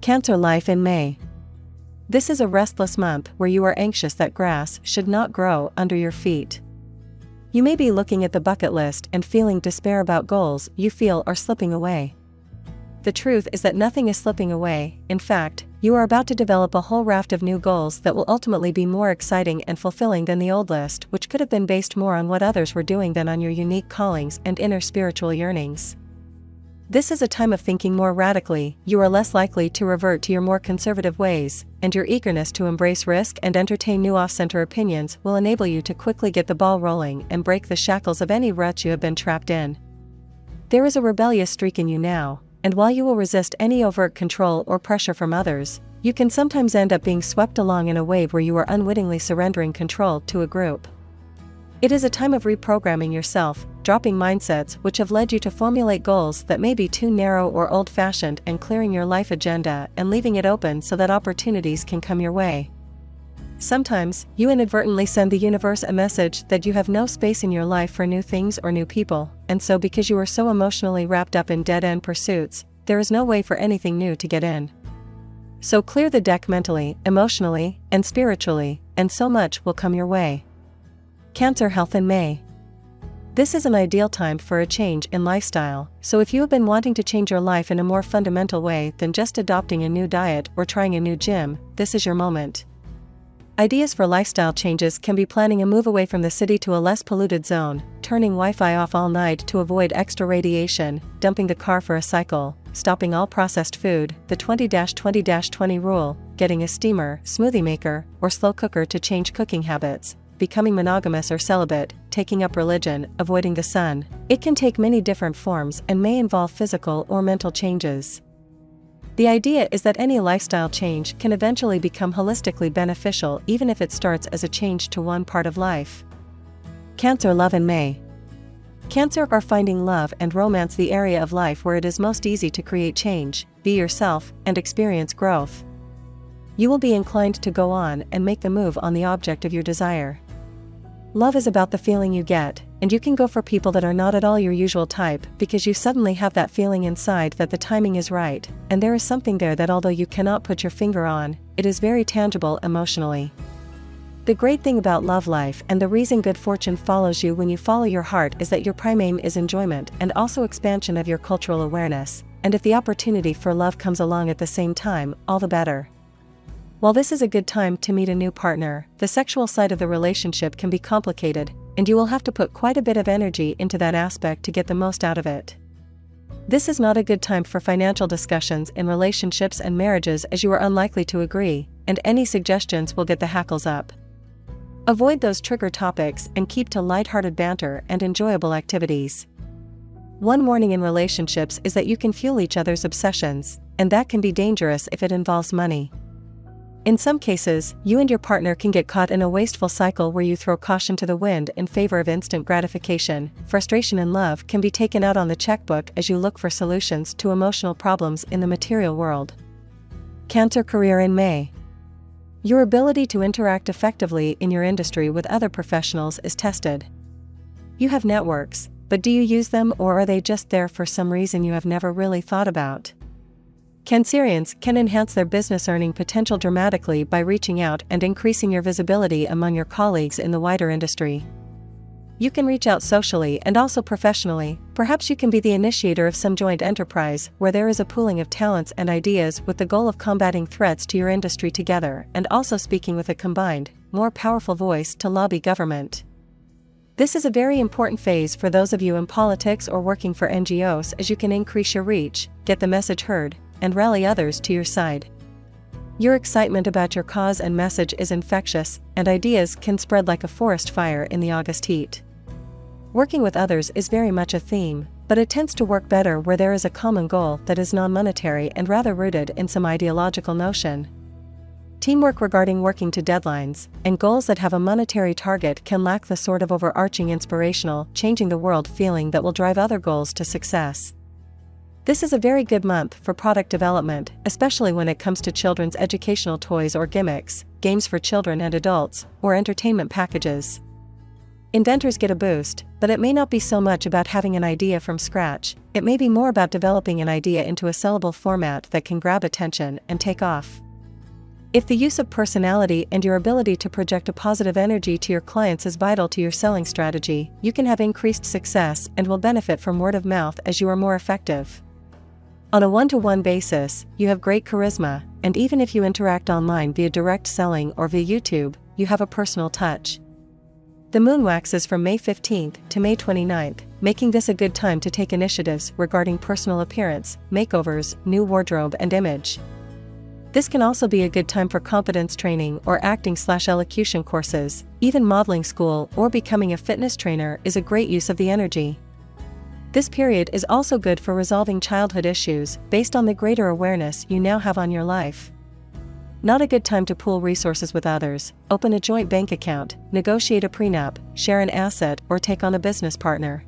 Cancer life in May. This is a restless month where you are anxious that grass should not grow under your feet. You may be looking at the bucket list and feeling despair about goals you feel are slipping away. The truth is that nothing is slipping away. In fact, you are about to develop a whole raft of new goals that will ultimately be more exciting and fulfilling than the old list, which could have been based more on what others were doing than on your unique callings and inner spiritual yearnings. This is a time of thinking more radically. You are less likely to revert to your more conservative ways, and your eagerness to embrace risk and entertain new off-center opinions will enable you to quickly get the ball rolling and break the shackles of any rut you have been trapped in. There is a rebellious streak in you now, and while you will resist any overt control or pressure from others, you can sometimes end up being swept along in a wave where you are unwittingly surrendering control to a group. It is a time of reprogramming yourself, dropping mindsets which have led you to formulate goals that may be too narrow or old-fashioned, and clearing your life agenda and leaving it open so that opportunities can come your way. Sometimes, you inadvertently send the universe a message that you have no space in your life for new things or new people, and so because you are so emotionally wrapped up in dead-end pursuits, there is no way for anything new to get in. So clear the deck mentally, emotionally, and spiritually, and so much will come your way. Cancer health in May. This is an ideal time for a change in lifestyle, so if you have been wanting to change your life in a more fundamental way than just adopting a new diet or trying a new gym, this is your moment. Ideas for lifestyle changes can be planning a move away from the city to a less polluted zone, turning Wi-Fi off all night to avoid extra radiation, dumping the car for a cycle, stopping all processed food, the 20-20-20 rule, getting a steamer, smoothie maker, or slow cooker to change cooking habits, becoming monogamous or celibate, taking up religion, avoiding the sun. It can take many different forms and may involve physical or mental changes. The idea is that any lifestyle change can eventually become holistically beneficial, even if it starts as a change to one part of life. Cancer love in May. Cancer are finding love and romance, the area of life where it is most easy to create change, be yourself, and experience growth. You will be inclined to go on and make the move on the object of your desire. Love is about the feeling you get, and you can go for people that are not at all your usual type because you suddenly have that feeling inside that the timing is right, and there is something there that, although you cannot put your finger on, it is very tangible emotionally. The great thing about love life, and the reason good fortune follows you when you follow your heart, is that your prime aim is enjoyment and also expansion of your cultural awareness, and if the opportunity for love comes along at the same time, all the better. While this is a good time to meet a new partner, the sexual side of the relationship can be complicated, and you will have to put quite a bit of energy into that aspect to get the most out of it. This is not a good time for financial discussions in relationships and marriages, as you are unlikely to agree, and any suggestions will get the hackles up. Avoid those trigger topics and keep to lighthearted banter and enjoyable activities. One warning in relationships is that you can fuel each other's obsessions, and that can be dangerous if it involves money. In some cases, you and your partner can get caught in a wasteful cycle where you throw caution to the wind in favor of instant gratification. Frustration in love can be taken out on the checkbook as you look for solutions to emotional problems in the material world. Cancer career in May. Your ability to interact effectively in your industry with other professionals is tested. You have networks, but do you use them, or are they just there for some reason you have never really thought about? Cancerians can enhance their business earning potential dramatically by reaching out and increasing your visibility among your colleagues in the wider industry. You can reach out socially and also professionally. Perhaps you can be the initiator of some joint enterprise where there is a pooling of talents and ideas with the goal of combating threats to your industry together, and also speaking with a combined, more powerful voice to lobby government. This is a very important phase for those of you in politics or working for NGOs, as you can increase your reach, get the message heard, and rally others to your side. Your excitement about your cause and message is infectious, and ideas can spread like a forest fire in the August heat. Working with others is very much a theme, but it tends to work better where there is a common goal that is non-monetary and rather rooted in some ideological notion. Teamwork regarding working to deadlines and goals that have a monetary target can lack the sort of overarching inspirational, changing the world feeling that will drive other goals to success. This is a very good month for product development, especially when it comes to children's educational toys or gimmicks, games for children and adults, or entertainment packages. Inventors get a boost, but it may not be so much about having an idea from scratch, it may be more about developing an idea into a sellable format that can grab attention and take off. If the use of personality and your ability to project a positive energy to your clients is vital to your selling strategy, you can have increased success and will benefit from word of mouth as you are more effective. On a one-to-one basis, you have great charisma, and even if you interact online via direct selling or via YouTube, you have a personal touch. The moon waxes from May 15th to May 29th, making this a good time to take initiatives regarding personal appearance, makeovers, new wardrobe and image. This can also be a good time for confidence training or acting/elocution courses. Even modeling school or becoming a fitness trainer is a great use of the energy. This period is also good for resolving childhood issues based on the greater awareness you now have on your life. Not a good time to pool resources with others, open a joint bank account, negotiate a prenup, share an asset or take on a business partner.